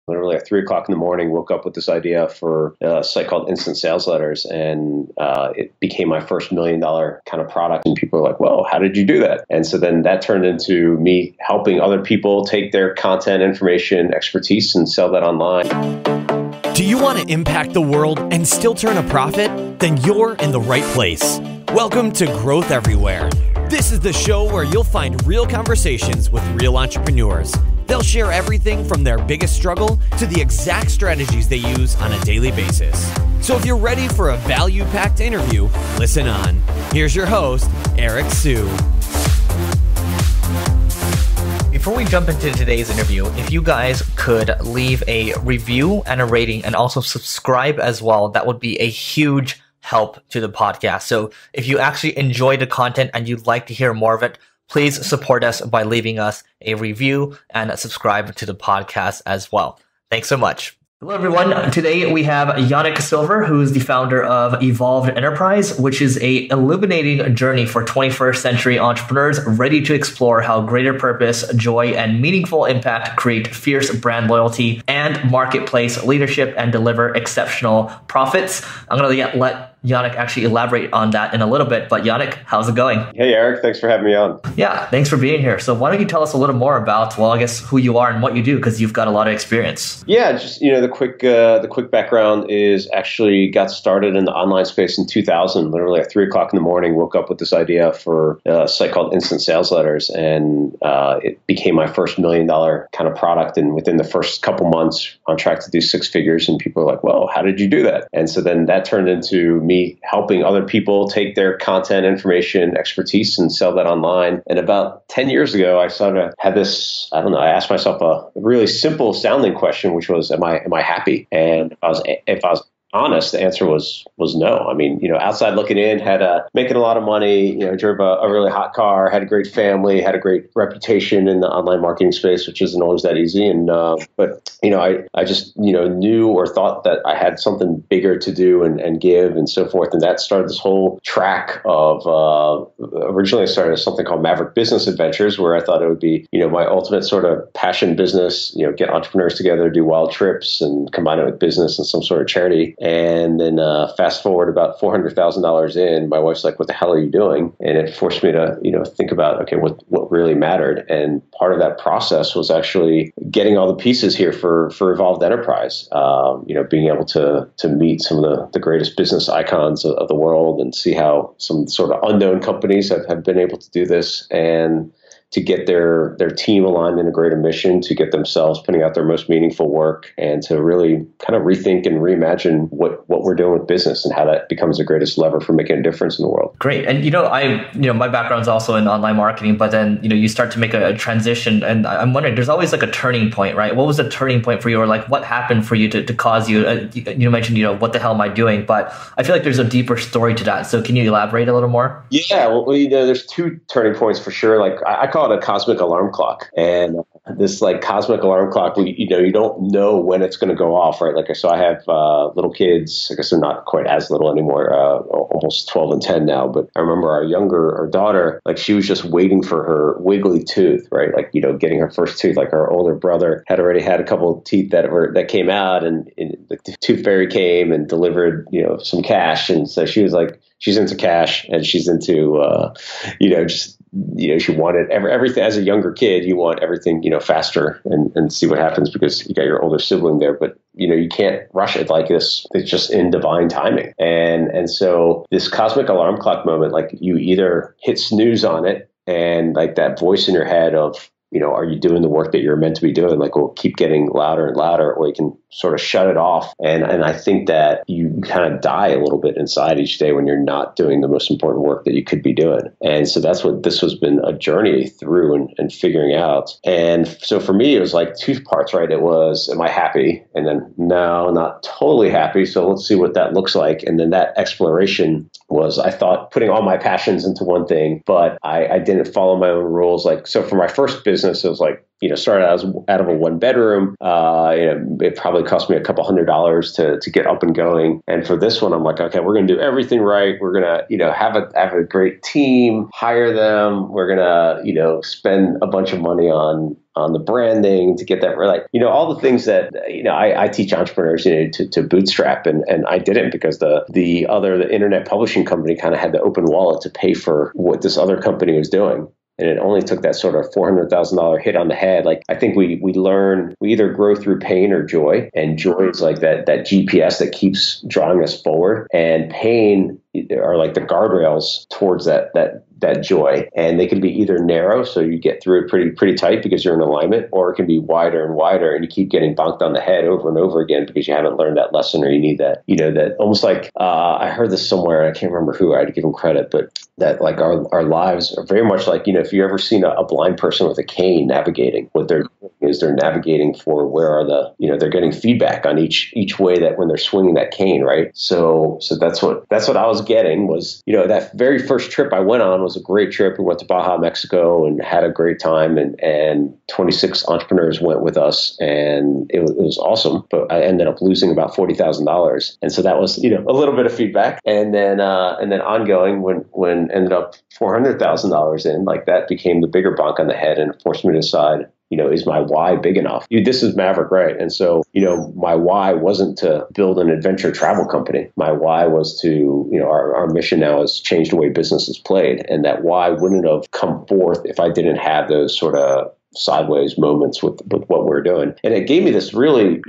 Literally at 3 o'clock in the morning, woke up with this idea for a site called Instant Sales Letters. And it became my first $1 million kind of product. And people are like, well, how did you do that? And so then that turned into me helping other people take their content, information, expertise, and sell that online. Do you want to impact the world and still turn a profit? Then you're in the right place. Welcome to Growth Everywhere. This is the show where you'll find real conversations with real entrepreneurs. They'll share everything from their biggest struggle to the exact strategies they use on a daily basis. So if you're ready for a value-packed interview, listen on. Here's your host, Eric Sue. Before we jump into today's interview, if you guys could leave a review and a rating and also subscribe as well, that would be a huge help to the podcast. So if you actually enjoy the content and you'd like to hear more of it, please support us by leaving us a review and subscribe to the podcast as well. Thanks so much. Hello, everyone. Today we have Yanik Silver, who is the founder of Evolved Enterprise, which is a illuminating journey for 21st century entrepreneurs ready to explore how greater purpose, joy, and meaningful impact create fierce brand loyalty and marketplace leadership and deliver exceptional profits. I'm going to let Yanik actually elaborate on that in a little bit. But Yanik, how's it going? Hey, Eric. Thanks for having me on. Yeah, thanks for being here. So why don't you tell us a little more about, well, I guess who you are and what you do, because you've got a lot of experience. Yeah, just the quick background is actually got started in the online space in 2000. Literally at 3 o'clock in the morning, woke up with this idea for a site called Instant Sales Letters, and it became my first $1 million kind of product. And within the first couple months, on track to do six figures. And people are like, "Well, how did you do that?" And so then that turned into me helping other people take their content, information, expertise, and sell that online. And about 10 years ago, I sort of had this, I asked myself a really simple sounding question, which was, am I happy? And if I was honest, the answer was no. I mean, outside looking in, had making a lot of money, drove a really hot car, had a great family, had a great reputation in the online marketing space, which isn't always that easy. And but I just knew or thought that I had something bigger to do and give and so forth. And that started this whole track of originally I started something called Maverick Business Adventures, where I thought it would be my ultimate sort of passion business. Get entrepreneurs together, do wild trips, and combine it with business and some sort of charity. And then fast forward about $400,000 in, my wife's like, "What the hell are you doing?" And it forced me to, think about, okay, what really mattered. And part of that process was actually getting all the pieces here for Evolved Enterprise. Being able to meet some of the greatest business icons of the world and see how some sort of unknown companies have been able to do this, and to get their team aligned in a greater mission, to get themselves putting out their most meaningful work, and to really kind of rethink and reimagine what we're doing with business and how that becomes the greatest lever for making a difference in the world. Great. And my background's also in online marketing, but then you start to make a transition, and I'm wondering, there's always like a turning point, right? What was the turning point for you, or like what happened for you to cause you? You mentioned what the hell am I doing? But I feel like there's a deeper story to that. So can you elaborate a little more? Yeah, well, there's two turning points for sure. Like I call it a cosmic alarm clock, and this like cosmic alarm clock, you don't know when it's going to go off, right? Like, so I have little kids. I guess they're not quite as little anymore, almost 12 and 10 now. But I remember our daughter, like she was just waiting for her wiggly tooth, right? Like, getting her first tooth. Like our older brother had already had a couple of teeth that came out, and the tooth fairy came and delivered, some cash. And so she was like, she's into cash, and she's into, she wanted everything. As a younger kid, you want everything, faster and see what happens, because you got your older sibling there. But you can't rush it like this. It's just in divine timing. And so this cosmic alarm clock moment, like you either hit snooze on it, and like that voice in your head of, are you doing the work that you're meant to be doing? Like, will keep getting louder and louder, or you can sort of shut it off. And I think that you kind of die a little bit inside each day when you're not doing the most important work that you could be doing. And so that's what this has been a journey through and figuring out. And so for me, it was like two parts, right? It was, am I happy? And then, no, not totally happy. So let's see what that looks like. And then that exploration was, I thought, putting all my passions into one thing, but I didn't follow my own rules. Like, so for my first business, it was like, started out of a one bedroom. It probably cost me a couple $100 to get up and going. And for this one, I'm like, okay, we're going to do everything right. We're going to, have a great team, hire them. We're going to, spend a bunch of money on the branding to get that right. All the things that, I teach entrepreneurs, to bootstrap. And I didn't, because the internet publishing company kind of had the open wallet to pay for what this other company was doing. And it only took that sort of $400,000 hit on the head. I think we learn, we either grow through pain or joy. And joy is like that GPS that keeps drawing us forward. And pain are like the guardrails towards that joy. And they can be either narrow, so you get through it pretty tight because you're in alignment, or it can be wider and wider, and you keep getting bonked on the head over and over again because you haven't learned that lesson, or you need that, that almost like, I heard this somewhere, I can't remember who, I had to give him credit, but that like our lives are very much like, if you ever seen a blind person with a cane navigating, what they're doing is they're navigating for where are they're getting feedback on each way that when they're swinging that cane, right? So that's what I was getting was, that very first trip I went on was a great trip. We went to Baja, Mexico, and had a great time, and 26 entrepreneurs went with us, and it was awesome. But I ended up losing about $40,000, and so that was a little bit of feedback, and then ongoing when ended up $400,000 in, like that became the bigger bonk on the head, and forced me to decide, is my why big enough? This is Maverick, right? And so, my why wasn't to build an adventure travel company. My why was to, our mission now has changed the way business is played. And that why wouldn't have come forth if I didn't have those sort of sideways moments with what we're doing. And it gave me this really,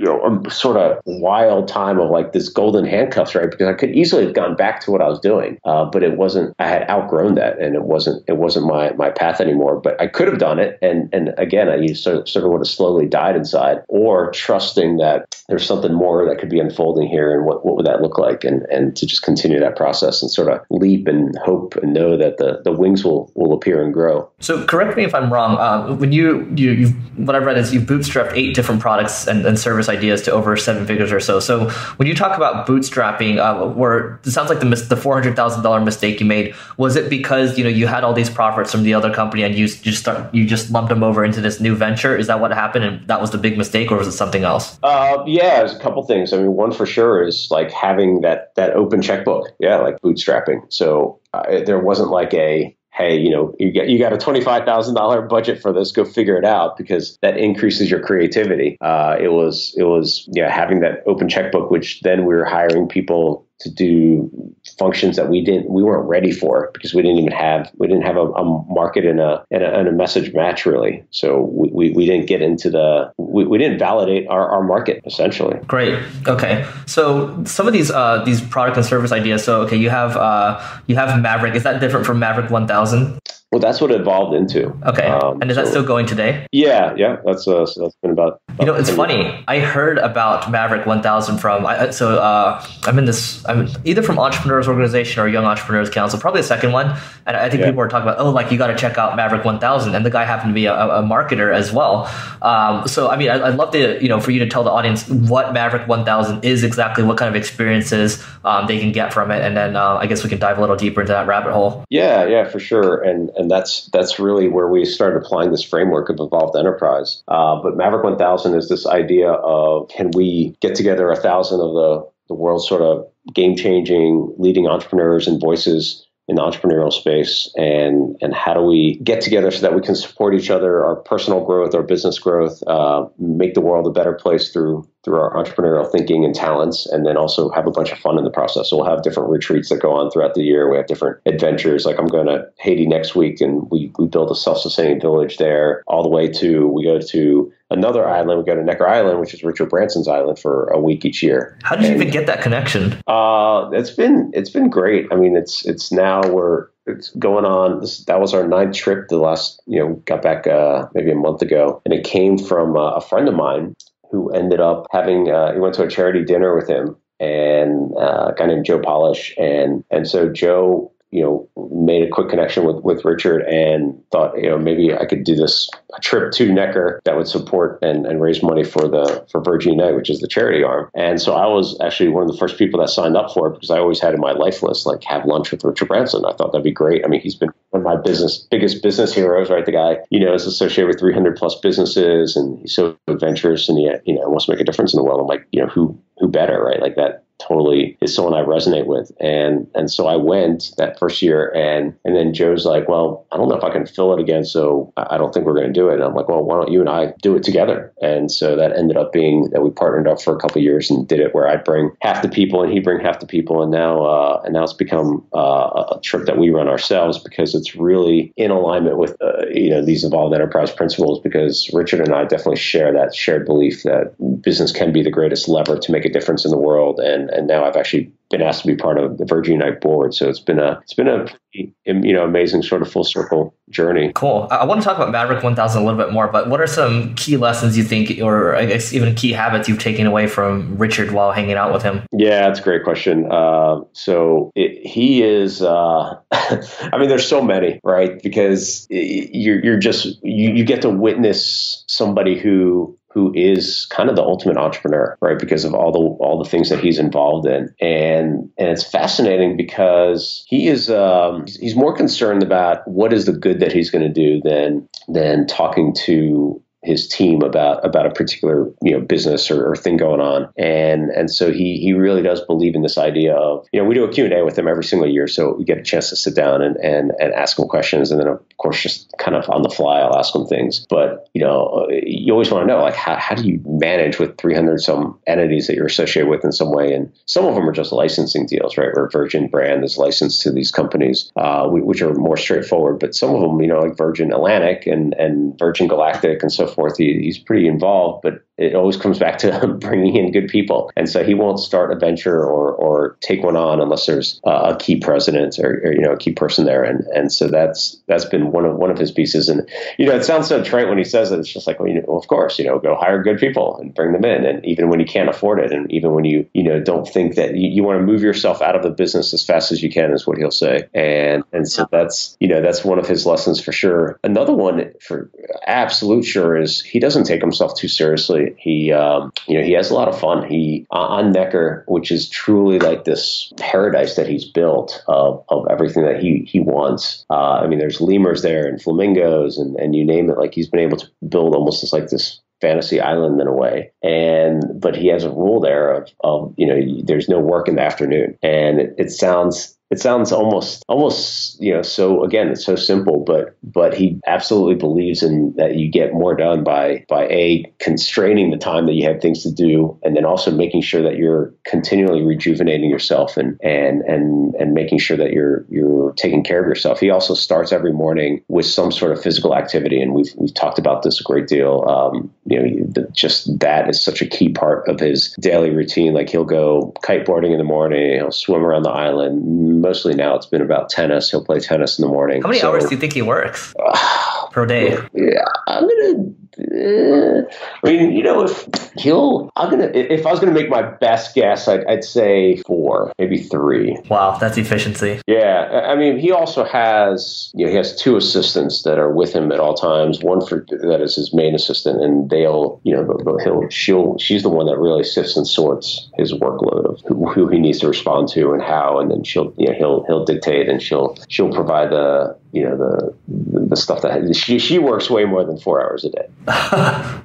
sort of wild time of like this golden handcuffs, right? Because I could easily have gone back to what I was doing, but it wasn't, I had outgrown that, and it wasn't my path anymore, but I could have done it. And again, I sort of would have slowly died inside, or trusting that there's something more that could be unfolding here, and what would that look like? And to just continue that process and sort of leap and hope and know that the wings will appear and grow. So correct me if I'm wrong. When you what I've read is you bootstrapped 8 different products and service ideas to over 7 figures or so. So when you talk about bootstrapping, where it sounds like the $400,000 mistake you made, was it because you had all these profits from the other company and you just lumped them over into this new venture? Is that what happened, and that was the big mistake, or was it something else? Yeah, there's a couple things. I mean, one for sure is like having that open checkbook. Yeah, like bootstrapping. So there wasn't like hey, you got a $25,000 budget for this, go figure it out, because that increases your creativity. It was having that open checkbook, which then we were hiring people to do functions that we weren't ready for, because we didn't have a market and a message match really. So we didn't get into we didn't validate our market essentially. Great. Okay. So some of these product and service ideas. So okay, you have Maverick. Is that different from Maverick 1000? Well, that's what it evolved into. Okay. And is that still going today? Yeah. That's been about it's funny. I heard about Maverick 1000 from I'm either from Entrepreneurs Organization or Young Entrepreneurs Council, probably the second one. And I think people were talking about, you got to check out Maverick 1000. And the guy happened to be a marketer as well. So, I mean, I'd love to, for you to tell the audience what Maverick 1000 is exactly, what kind of experiences they can get from it. And then I guess we can dive a little deeper into that rabbit hole. Yeah, for sure. And that's really where we started applying this framework of evolved enterprise. But Maverick 1000 is this idea of, can we get together 1,000 of the world's sort of game-changing leading entrepreneurs and voices in the entrepreneurial space, and how do we get together so that we can support each other, our personal growth, our business growth, make the world a better place through our entrepreneurial thinking and talents, and then also have a bunch of fun in the process. So we'll have different retreats that go on throughout the year. We have different adventures. Like I'm going to Haiti next week, and we build a self-sustaining village there, all the way to, we go to another island. We go to Necker Island, which is Richard Branson's island, for a week each year. How did you even get that connection? It's been great. I mean, it's now it's going on. That was our 9th trip. The last, got back maybe a month ago, and it came from a friend of mine who ended up having. He went to a charity dinner with him, and a guy named Joe Polish, and so Joe, made a quick connection with Richard and thought, maybe I could do a trip to Necker that would support and raise money for Virgin Unite, which is the charity arm. And so I was actually one of the first people that signed up for it because I always had in my life list, like, have lunch with Richard Branson. I thought that'd be great. I mean, he's been one of my biggest business heroes, right? The guy, is associated with 300 plus businesses, and he's so adventurous, and he wants to make a difference in the world. I'm like, who better, right? Like, that totally is someone I resonate with. And so I went that first year, and then Joe's like, well, I don't know if I can fill it again, so I don't think we're going to do it. And I'm like, well, why don't you and I do it together? And so that ended up being that we partnered up for a couple of years and did it where I'd bring half the people and he'd bring half the people. And now it's become a trip that we run ourselves because it's really in alignment with, these evolved enterprise principles, because Richard and I definitely share that shared belief that business can be the greatest lever to make a difference in the world. And now I've actually been asked to be part of the Virgin Unite board. So it's been a pretty, amazing sort of full circle journey. Cool. I want to talk about Maverick 1000 a little bit more, but what are some key lessons you think, or I guess even key habits you've taken away from Richard while hanging out with him? Yeah, that's a great question. He is, I mean, there's so many, right? Because you get to witness somebody who is kind of the ultimate entrepreneur, right? Because of all the things that he's involved in. And it's fascinating because he is, he's more concerned about what is the good that he's going to do than talking to his team about a particular business or thing going on, and so he really does believe in this idea of we do a Q&A with him every single year, so we get a chance to sit down and ask him questions, and then of course just kind of on the fly I'll ask him things. But you always want to know, like, how do you manage with 300 some entities that you're associated with in some way, and some of them are just licensing deals, right? Where Virgin brand is licensed to these companies, which are more straightforward, but some of them like Virgin Atlantic and Virgin Galactic and so forth. He's pretty involved, but it always comes back to bringing in good people. And so he won't start a venture or take one on unless there's a key president or a key person there. And so that's been one of his pieces. And it sounds so trite when he says it. It's just like, well, of course, go hire good people and bring them in. And even when you can't afford it, and even when you don't think that you want to move yourself out of the business as fast as you can, is what he'll say. And so that's one of his lessons for sure. Another one for absolute sure is he doesn't take himself too seriously. He has a lot of fun. He on Necker, which is truly like this paradise that he's built of everything that he wants. I mean, there's lemurs there and flamingos and you name it. Like, he's been able to build almost this fantasy island in a way. But he has a rule there of there's no work in the afternoon, and it sounds almost so, again, it's so simple, but he absolutely believes in that you get more done by constraining the time that you have things to do, and then also making sure that you're continually rejuvenating yourself and making sure that you're taking care of yourself. He also starts every morning with some sort of physical activity, and we've talked about this a great deal. Just that is such a key part of his daily routine. Like, he'll go kiteboarding in the morning, he'll swim around the island. Mostly now it's been about tennis. He'll play tennis in the morning. How many hours do you think he works per day? Yeah, if I was gonna make my best guess, I'd say 4, maybe 3. Wow, that's efficiency. Yeah, I mean, he also has he has 2 assistants that are with him at all times. One that is his main assistant, and she's the one that really sifts and sorts his workload of who he needs to respond to and how, and then he'll dictate, and she'll provide the stuff that she works way more than 4 hours a day.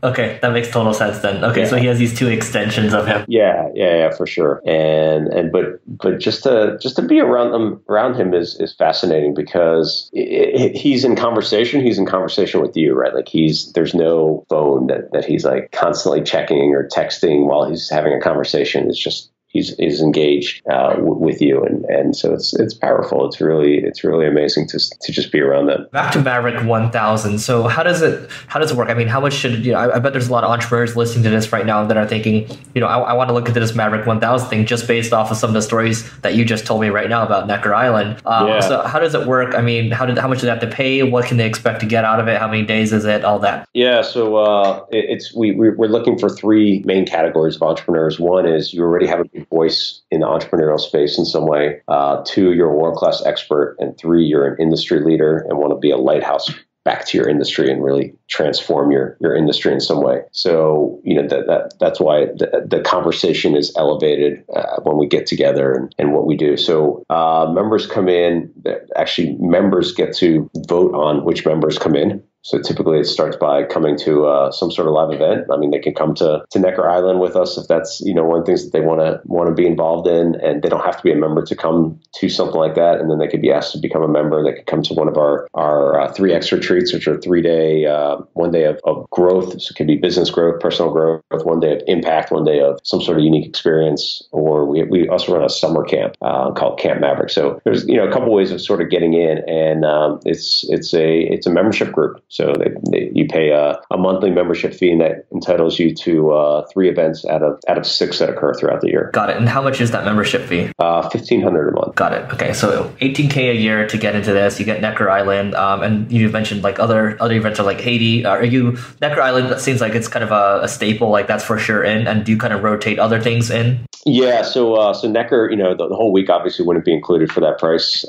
Okay, that makes total sense then. Okay, yeah. So he has these 2 extensions of him. Yeah, for sure. But just to be around him is fascinating, because he's in conversation. He's in conversation with you, right? Like, there's no phone that he's like constantly checking or texting while he's having a conversation. It's just he's engaged with you, and so it's powerful. It's really amazing to just be around them. Back to Maverick 1000. So how does it work? I mean, how much should I bet there's a lot of entrepreneurs listening to this right now that are thinking, I want to look into this Maverick 1000 thing just based off of some of the stories that you just told me right now about Necker Island. So how does it work? I mean, how much do they have to pay? What can they expect to get out of it? How many days is it? All that. Yeah. So we're looking for 3 main categories of entrepreneurs. One is you already have a a voice in the entrepreneurial space in some way. 2, you're a world-class expert. And 3, you're an industry leader and want to be a lighthouse back to your industry and really transform your industry in some way. So, that's why the conversation is elevated when we get together and what we do. So members come in, actually members get to vote on which members come in. So typically it starts by coming to some sort of live event. I mean, they can come to Necker Island with us if that's, one of the things that they want to be involved in, and they don't have to be a member to come to something like that. And then they could be asked to become a member. They could come to one of our 3X retreats, which are 3-day, 1 day of growth. So it could be business growth, personal growth, 1 day of impact, 1 day of some sort of unique experience. Or we also run a summer camp called Camp Maverick. So there's, a couple ways of sort of getting in, and it's a membership group. So you pay a monthly membership fee, and that entitles you to 3 events out of 6 that occur throughout the year. Got it. And how much is that membership fee? $1,500 a month. Got it. Okay, so $18K a year to get into this. You get Necker Island, and you mentioned like other events are like Haiti. Are you Necker Island? That seems like it's kind of a staple. Like that's for sure in. And do you kind of rotate other things in? Yeah, so Necker, the whole week obviously wouldn't be included for that price.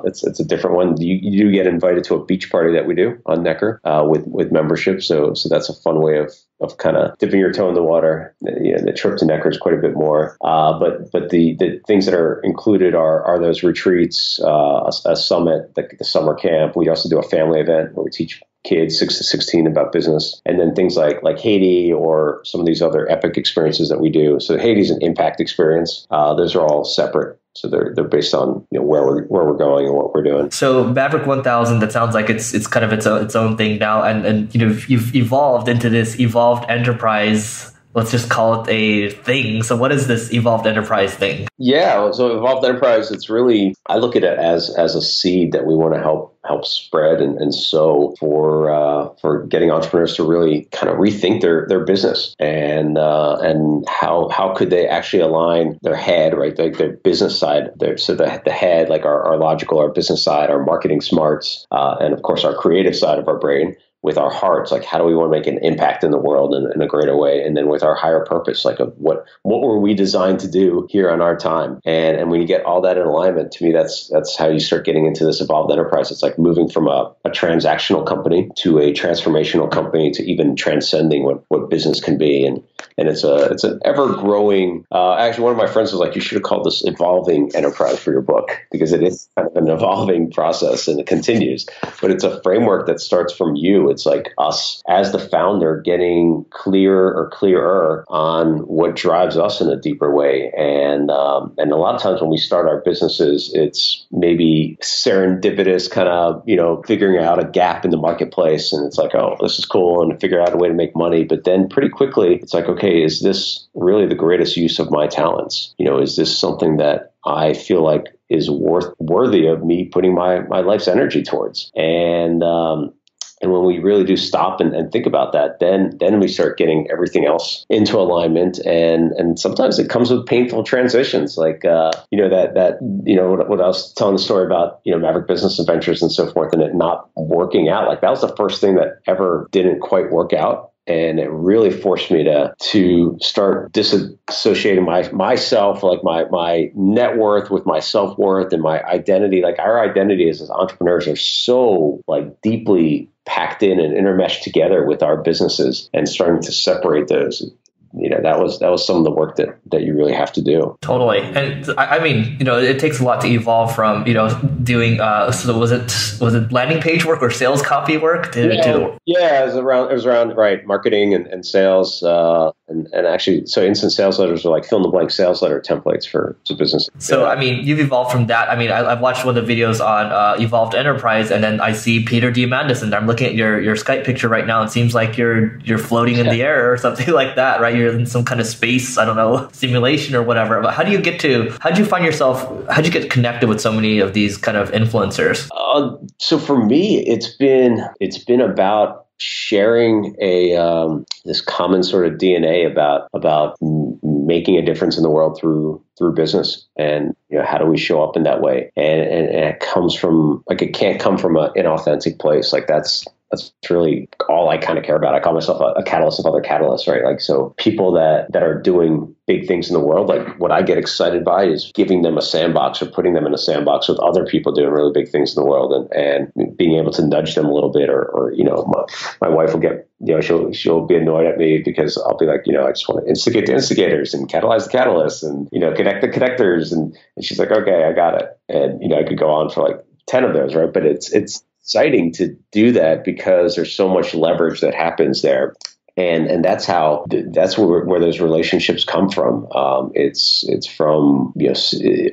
It's a different one. You do get invited to a beach party that we do on Necker with membership. So that's a fun way of kind of dipping your toe in the water. The trip to Necker is quite a bit more. But the things that are included are those retreats, a summit, the summer camp. We also do a family event where we teach kids 6 to 16 about business, and then things like Haiti or some of these other epic experiences that we do. So Haiti's an impact experience. Those are all separate. So they're based on where we're going and what we're doing. So Maverick 1000, that sounds like it's kind of its own thing now, and you've evolved into this evolved enterprise. Let's just call it a thing. So what is this evolved enterprise thing? Yeah, so evolved enterprise, it's really, I look at it as a seed that we want to help spread and sow for getting entrepreneurs to really kind of rethink their business and how could they actually align their head, right, like their business side, so the head, like our logical, our business side, our marketing smarts, and of course our creative side of our brain, with our hearts, like how do we want to make an impact in the world in a greater way, and then with our higher purpose, like of what were we designed to do here on our time, and when you get all that in alignment, to me that's how you start getting into this evolved enterprise. It's like moving from a transactional company to a transformational company to even transcending what business can be, and it's an ever growing. Actually, one of my friends was like, you should have called this evolving enterprise for your book, because it is kind of an evolving process and it continues, but it's a framework that starts from you. It's like us as the founder getting clearer on what drives us in a deeper way. And a lot of times when we start our businesses, it's maybe serendipitous kind of, figuring out a gap in the marketplace. And it's like, oh, this is cool, and figure out a way to make money. But then pretty quickly, it's like, okay, is this really the greatest use of my talents? Is this something that I feel like is worthy of me putting my life's energy towards? And when we really do stop and think about that, then we start getting everything else into alignment. And sometimes it comes with painful transitions, like what I was telling the story about, Maverick Business Adventures and so forth, and it not working out. Like that was the first thing that ever didn't quite work out. And it really forced me to start disassociating myself, like my net worth with my self-worth and my identity. Like our identity as entrepreneurs are so like deeply packed in and intermeshed together with our businesses, and starting to separate those. That was some of the work that you really have to do. Totally. And I mean, it takes a lot to evolve from, doing, so was it landing page work or sales copy work? Yeah, it was around, right, marketing and sales, and actually, so instant sales letters are like fill in the blank sales letter templates for business. So, I mean, you've evolved from that. I mean, I've watched one of the videos on Evolved Enterprise, and then I see Peter Diamandis, and I'm looking at your Skype picture right now. It seems like you're floating in the air or something like that, right? You're in some kind of space, I don't know, simulation or whatever. But how'd you get connected with so many of these kind of influencers? So for me, it's been about sharing this common sort of DNA about making a difference in the world through business, and how do we show up in that way? And it comes from, like, it can't come from an inauthentic place. Like that's That's really all I kind of care about. I call myself a catalyst of other catalysts, right? Like, so people that are doing big things in the world, like what I get excited by is giving them a sandbox or putting them in a sandbox with other people doing really big things in the world, and being able to nudge them a little bit, or my wife will get, she'll be annoyed at me because I'll be like, I just want to instigate the instigators and catalyze the catalysts and, connect the connectors. And she's like, okay, I got it. And, I could go on for like 10 of those, right? But it's exciting to do that because there's so much leverage that happens there. And that's where those relationships come from. It's from,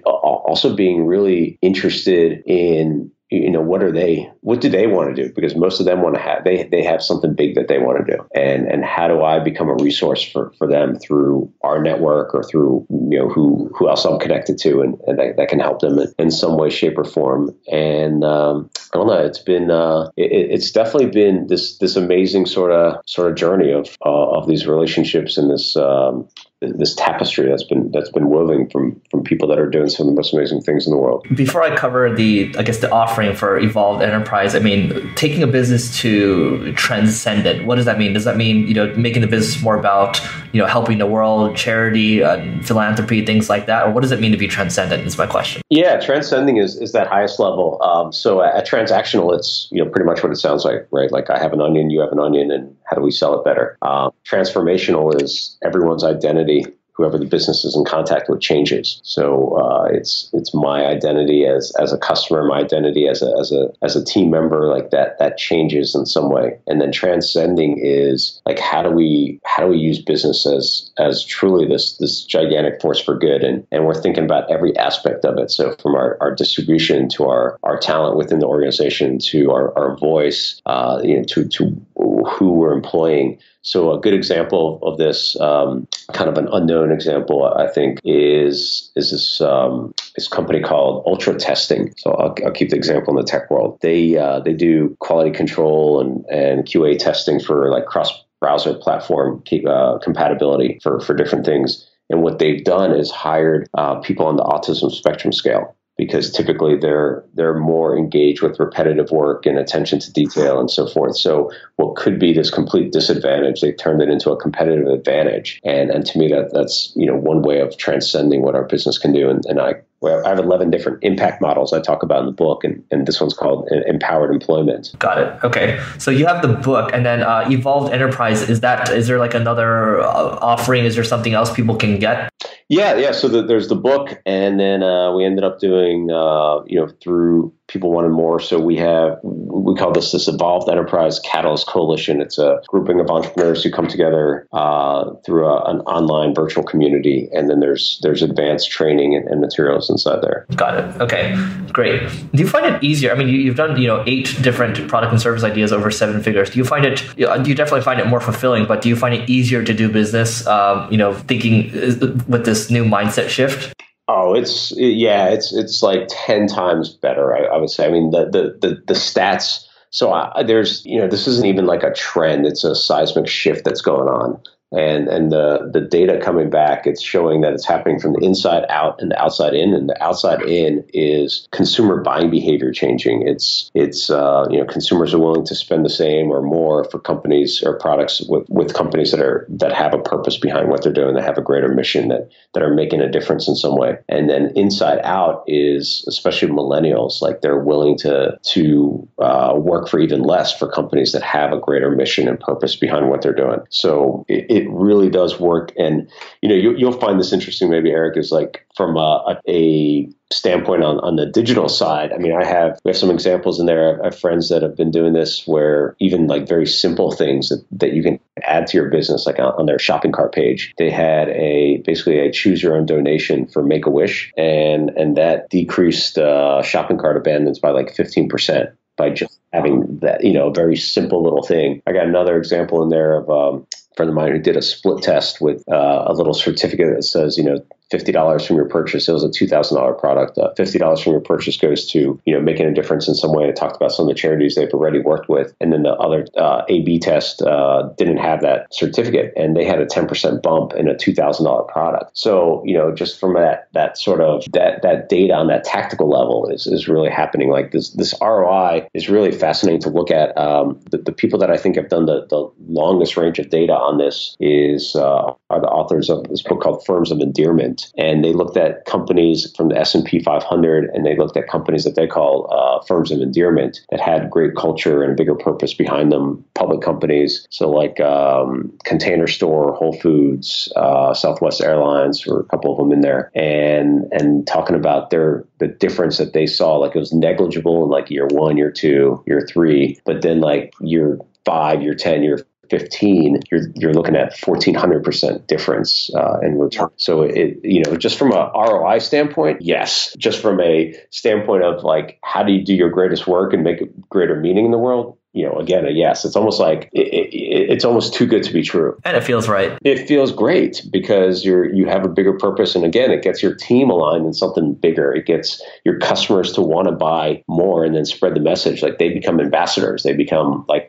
also being really interested in, what do they want to do? Because most of them they have something big that they want to do. And how do I become a resource for them through our network or through, who else I'm connected to, and that can help them in some way, shape, or form. And I don't know, it's been, it's definitely been this amazing sort of journey of these relationships and this tapestry that's been woven from people that are doing some of the most amazing things in the world. Before I cover the offering for Evolved Enterprise, I mean, taking a business to transcendent, what does that mean? Does that mean, making the business more about, helping the world, charity, philanthropy, things like that? Or what does it mean to be transcendent is my question. Yeah, transcending is that highest level. So at transactional, it's, pretty much what it sounds like, right? Like I have an onion, you have an onion, and how do we sell it better? Transformational is everyone's identity. Whoever the business is in contact with changes. So it's my identity as a customer, my identity as a team member, like that changes in some way. And then transcending is like how do we use business as truly this gigantic force for good, and we're thinking about every aspect of it. So from our distribution to our talent within the organization to our voice, to who we're employing. So a good example of this, kind of an unknown example, I think, is this company called Ultra Testing. So I'll keep the example in the tech world. They do quality control and QA testing for like cross-browser platform compatibility for different things. And what they've done is hired people on the autism spectrum scale, because typically they're more engaged with repetitive work and attention to detail and so forth. So what could be this complete disadvantage, they've turned it into a competitive advantage. And to me, that's one way of transcending what our business can do. And I have 11 different impact models I talk about in the book, and this one's called Empowered Employment. Got it. Okay. So you have the book, and then Evolved Enterprise, is there like another offering? Is there something else people can get? Yeah. So there's the book, and then we ended up doing, through people wanted more. So we call this Evolved Enterprise Catalyst Coalition. It's a grouping of entrepreneurs who come together through an online virtual community, and then there's advanced training and materials inside there. Got it. Okay, great. Do you find it easier? I mean, you've done 8 different product and service ideas over 7 figures. Do you find it? You definitely find it more fulfilling, but do you find it easier to do business? Thinking with this new mindset shift. Oh, it's like 10 times better. I would say. I mean, the stats. So there's this isn't even like a trend. It's a seismic shift that's going on. And the data coming back, it's showing that it's happening from the inside out and the outside in. And the outside in is consumer buying behavior changing. It's consumers are willing to spend the same or more for companies or products with companies that have a purpose behind what they're doing, that have a greater mission, that are making a difference in some way. And then inside out is especially millennials, like they're willing to work for even less for companies that have a greater mission and purpose behind what they're doing. So it really does work. And, you'll find this interesting, maybe, Eric, is like from a standpoint on the digital side. I mean, we have some examples in there. I have friends that have been doing this where even like very simple things that you can add to your business, like on their shopping cart page, they had basically a choose your own donation for Make-A-Wish. And that decreased shopping cart abandons by like 15%. By just having that, a very simple little thing. I got another example in there of a friend of mine who did a split test with a little certificate that says, $50 from your purchase. It was a $2,000 product. $50 from your purchase goes to, making a difference in some way. I talked about some of the charities they've already worked with. And then the other A/B test didn't have that certificate, and they had a 10% bump in a $2,000 product. So, just from that sort of that data on that tactical level is really happening. Like this ROI is really fascinating to look at. The people that I think have done the longest range of data on this are the authors of this book called Firms of Endearment. And they looked at companies from the S&P 500, and they looked at companies that they call firms of endearment that had great culture and a bigger purpose behind them, public companies. So like Container Store, Whole Foods, Southwest Airlines, or a couple of them in there, and talking about the difference that they saw. Like it was negligible in like year 1, year 2, year 3, but then like year 5, year 10, year 15, you're looking at 1,400% difference in return. So just from a ROI standpoint, yes. Just from a standpoint of like, how do you do your greatest work and make a greater meaning in the world? Again, a yes. It's almost like it's almost too good to be true. And it feels right. It feels great because you have a bigger purpose. And again, it gets your team aligned in something bigger. It gets your customers to want to buy more and then spread the message. Like they become ambassadors. They become like,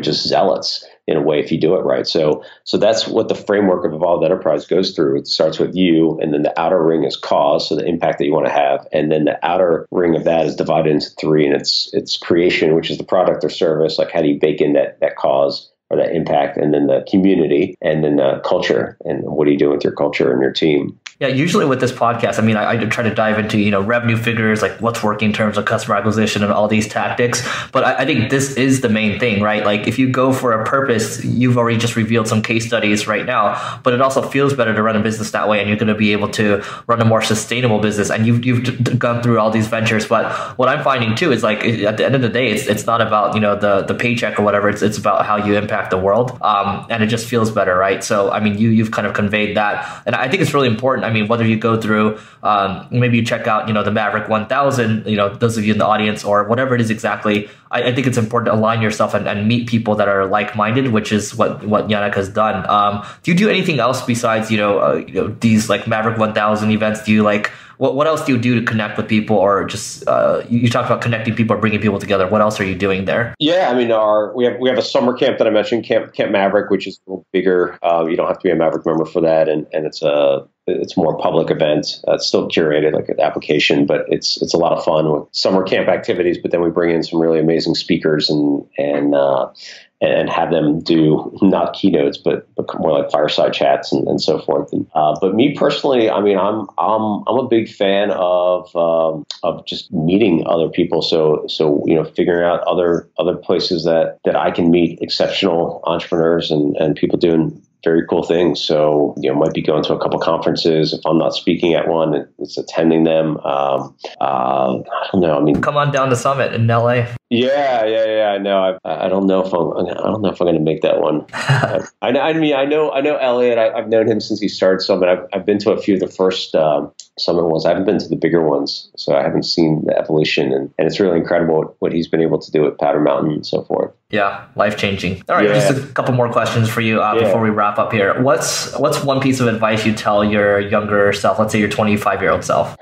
just zealots in a way if you do it right. So that's what the framework of Evolved Enterprise goes through. It starts with you, and then the outer ring is cause, so the impact that you want to have. And then the outer ring of that is divided into 3, and it's creation, which is the product or service. Like how do you bake in that cause or that impact, and then the community, and then the culture, and what are you doing with your culture and your team? Yeah, usually with this podcast, I try to dive into, revenue figures, like what's working in terms of customer acquisition and all these tactics. But I think this is the main thing, right? Like if you go for a purpose, you've already just revealed some case studies right now, but it also feels better to run a business that way, and you're going to be able to run a more sustainable business. And you've gone through all these ventures. But what I'm finding too is like at the end of the day, it's not about, the paycheck or whatever. It's about how you impact the world. And it just feels better, right? So, you've kind of conveyed that. And I think it's really important. Whether you go through, maybe you check out, the Maverick 1000, those of you in the audience, or whatever it is exactly, I think it's important to align yourself and meet people that are like-minded, which is what Yanik has done. Do you do anything else besides, these like Maverick 1000 events? Do you like, what else do you do to connect with people, or just, you talk about connecting people or bringing people together. What else are you doing there? Yeah, we have a summer camp that I mentioned, Camp Maverick, which is a little bigger. You don't have to be a Maverick member for that. And it's more public event. It's still curated like an application, but it's a lot of fun with summer camp activities. But then we bring in some really amazing speakers and have them do not keynotes, but more like fireside chats and so forth. But me personally, I'm a big fan of just meeting other people. So figuring out other places that I can meet exceptional entrepreneurs and people doing very cool things. So, might be going to a couple conferences. If I'm not speaking at one, it's attending them. I don't know. Come on down to Summit in LA. Yeah. I know. I don't know if I'm going to make that one. I know Elliot. I've known him since he started Summit. I've been to a few of the first Summit ones. I haven't been to the bigger ones, so I haven't seen the evolution. And it's really incredible what he's been able to do at Powder Mountain and so forth. Yeah, life-changing. All right, Just a couple more questions for you before we wrap up here. What's one piece of advice you tell your younger self, let's say your 25-year-old self?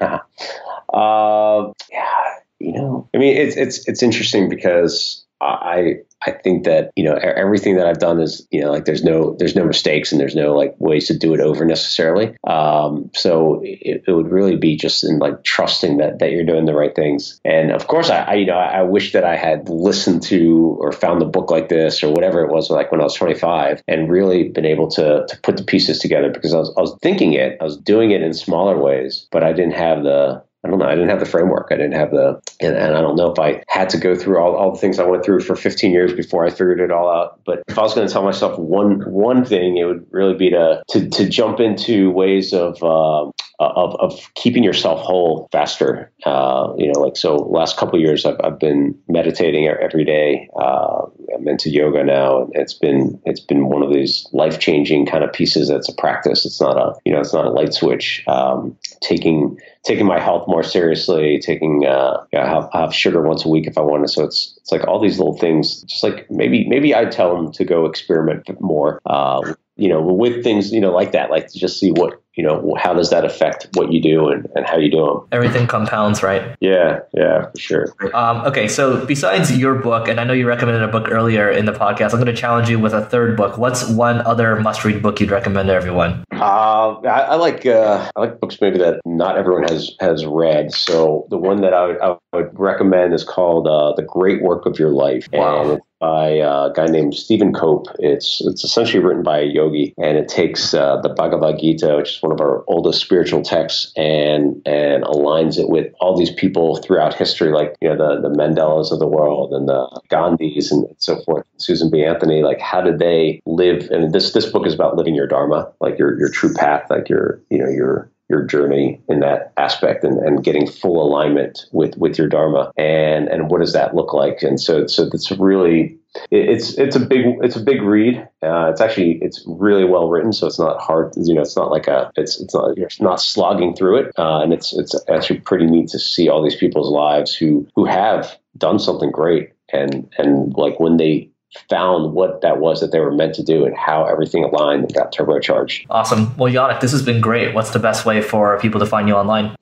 It's interesting because I think that, everything that I've done is, there's no mistakes and there's no like ways to do it over necessarily. So it would really be just in like trusting that you're doing the right things. And of course, I wish that I had listened to or found a book like this or whatever it was like when I was 25 and really been able to put the pieces together, because I was thinking it, I was doing it in smaller ways, but I didn't have the framework. I didn't have and I don't know if I had to go through all the things I went through for 15 years before I figured it all out. But if I was going to tell myself one thing, it would really be to jump into ways of keeping yourself whole faster. So last couple of years, I've been meditating every day. I'm into yoga now. It's been one of these life-changing kind of pieces. That's a practice. It's not a light switch. Taking my health more seriously, I have sugar once a week if I want to. So it's like all these little things, just like maybe I'd tell them to go experiment more with things, like that, like to just see what, how does that affect what you do and how you do them. Everything compounds, right? Yeah, for sure. Okay, so besides your book, and I know you recommended a book earlier in the podcast, I'm going to challenge you with a third book. What's one other must-read book you'd recommend to everyone? I like books maybe that not everyone has read. So the one that I would recommend is called The Great Work of Your Life. Wow. And it's by a guy named Stephen Cope. It's essentially written by a yogi, and it takes the Bhagavad Gita, which is one of our oldest spiritual texts, and aligns it with all these people throughout history, like the Mandelas of the world and the Gandhis and so forth. Susan B. Anthony, like how did they live? And this book is about living your dharma, like your true path, like your journey in that aspect, and getting full alignment with your dharma, and what does that look like? And so it's really it's a big read. It's really well written, so it's not hard. It's not like you're not slogging through it, and it's actually pretty neat to see all these people's lives who have done something great, and like when they found what that was that they were meant to do and how everything aligned and got turbocharged. Awesome. Well, Yanik, this has been great. What's the best way for people to find you online?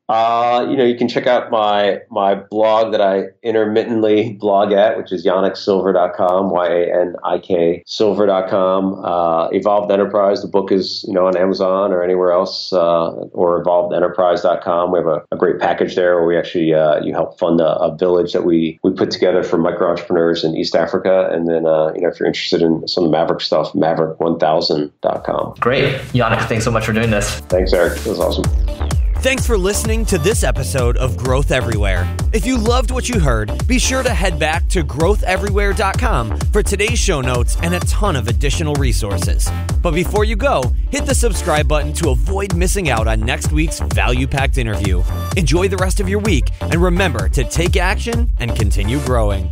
You can check out my blog that I intermittently blog at, which is yaniksilver.com, YANIK silver.com. Evolved Enterprise, the book is, on Amazon or anywhere else, or evolvedenterprise.com. We have a great package there where we actually, you help fund a village that we put together for micro entrepreneurs in East Africa. And then, if you're interested in some Maverick stuff, maverick1000.com. Great. Yanik, thanks so much for doing this. Thanks, Eric. It was awesome. Thanks for listening to this episode of Growth Everywhere. If you loved what you heard, be sure to head back to growtheverywhere.com for today's show notes and a ton of additional resources. But before you go, hit the subscribe button to avoid missing out on next week's value-packed interview. Enjoy the rest of your week, and remember to take action and continue growing.